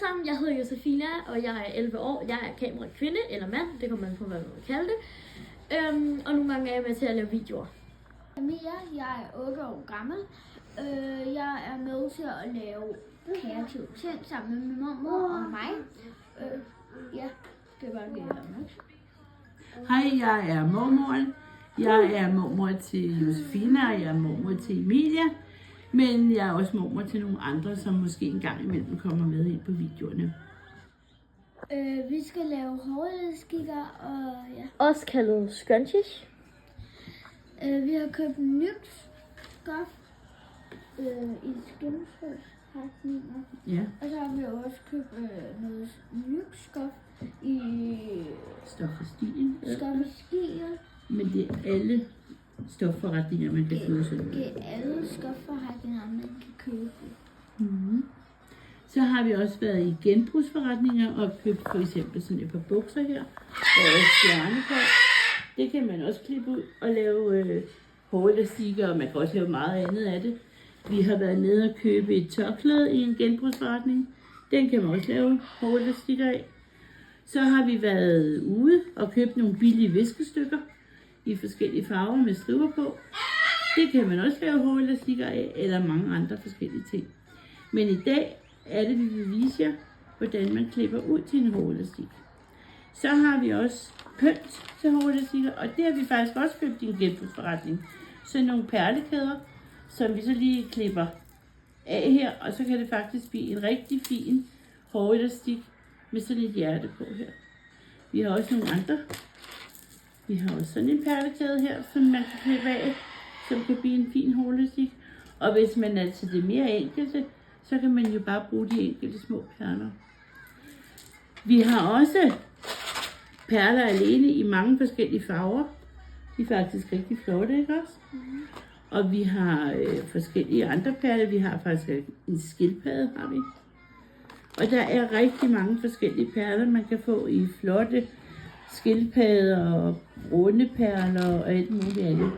sammen, jeg hedder Josefina, og jeg er 11 år. Jeg er kamerakvinde eller mand, det kommer man på, hvad man vil kalde det. Og nogle gange er jeg med til at lave videoer. Mia, jeg er 8 år gammel. Jeg er med til at lave kreative ting sammen med min mormor og mig. Ja, det var det, jeg med. Hej, jeg er mormoren. Jeg er mormor til Josefina, og jeg er mormor til Emilia. Men jeg er også mormor til nogle andre, som måske en gang imellem kommer med ind på videoerne. Vi skal lave hårelastikker og ja. Også kaldet scrunchies. Vi har købt en nyt stof i gennemsnitsretninger. Ja, Og så har vi også købt noget nyt stof i stof og stien. stofstier. Men det er alle stofforretninger, man kan få sådan. Det er alle stofforretninger, man kan købe. Mm-hmm. Så har vi også været i genbrugsforretninger og købt for eksempel sådan et par bukser her. Der er også stjerne på. Det kan man også klippe ud og lave hårelastikker, og man kan også lave meget andet af det. Vi har været nede og købe et tørklæde i en genbrugsforretning. Den kan man også lave hårelastikker af. Så har vi været ude og købt nogle billige viskestykker i forskellige farver med striber på. Det kan man også lave hårelastikker af, eller mange andre forskellige ting. Men i dag er det, vi vil vise jer, hvordan man klipper ud til en hårelastik. Så har vi også pynt til hårelastikker, og det har vi faktisk også købt i en genbrugsforretning. Så nogle perlekæder, som vi så lige klipper af her, og så kan det faktisk blive en rigtig fin hårelastik med sådan et hjerte på her. Vi har også nogle andre. Vi har også sådan en perlekæde her, som man kan klippe af, som kan blive en fin hårelastik. Og hvis man er til det mere enkelte, så kan man jo bare bruge de enkelte små perler. Vi har også perler alene i mange forskellige farver. De er faktisk rigtig flotte, ikke også? Mm. Og vi har forskellige andre perler. Vi har faktisk en skildpadde, har vi. Og der er rigtig mange forskellige perler, man kan få i flotte skildpadder og runde perler og alt muligt andet.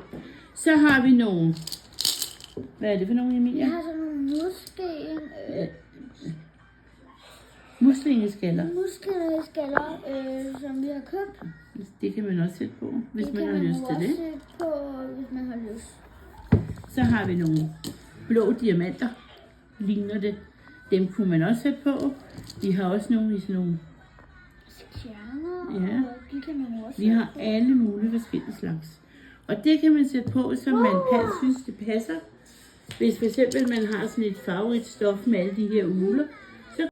Så har vi nogle... Hvad er det for nogle, Emilia? Vi har sådan nogle muslingeskaller. muslingeskaller, som vi har købt. Det kan man også sætte på, hvis Det man kan har man lyst til også det. sætte på, hvis man har lyst. Så har vi nogle blå diamanter, ligner det. Dem kunne man også sætte på. Vi har også nogle i sådan nogle... Stjerner, Ja. og de kan man også Vi har alle mulige forskellige slags. Og det kan man sætte på, så man synes, det passer. Hvis for eksempel man har sådan et farverigt stof med alle de her uler,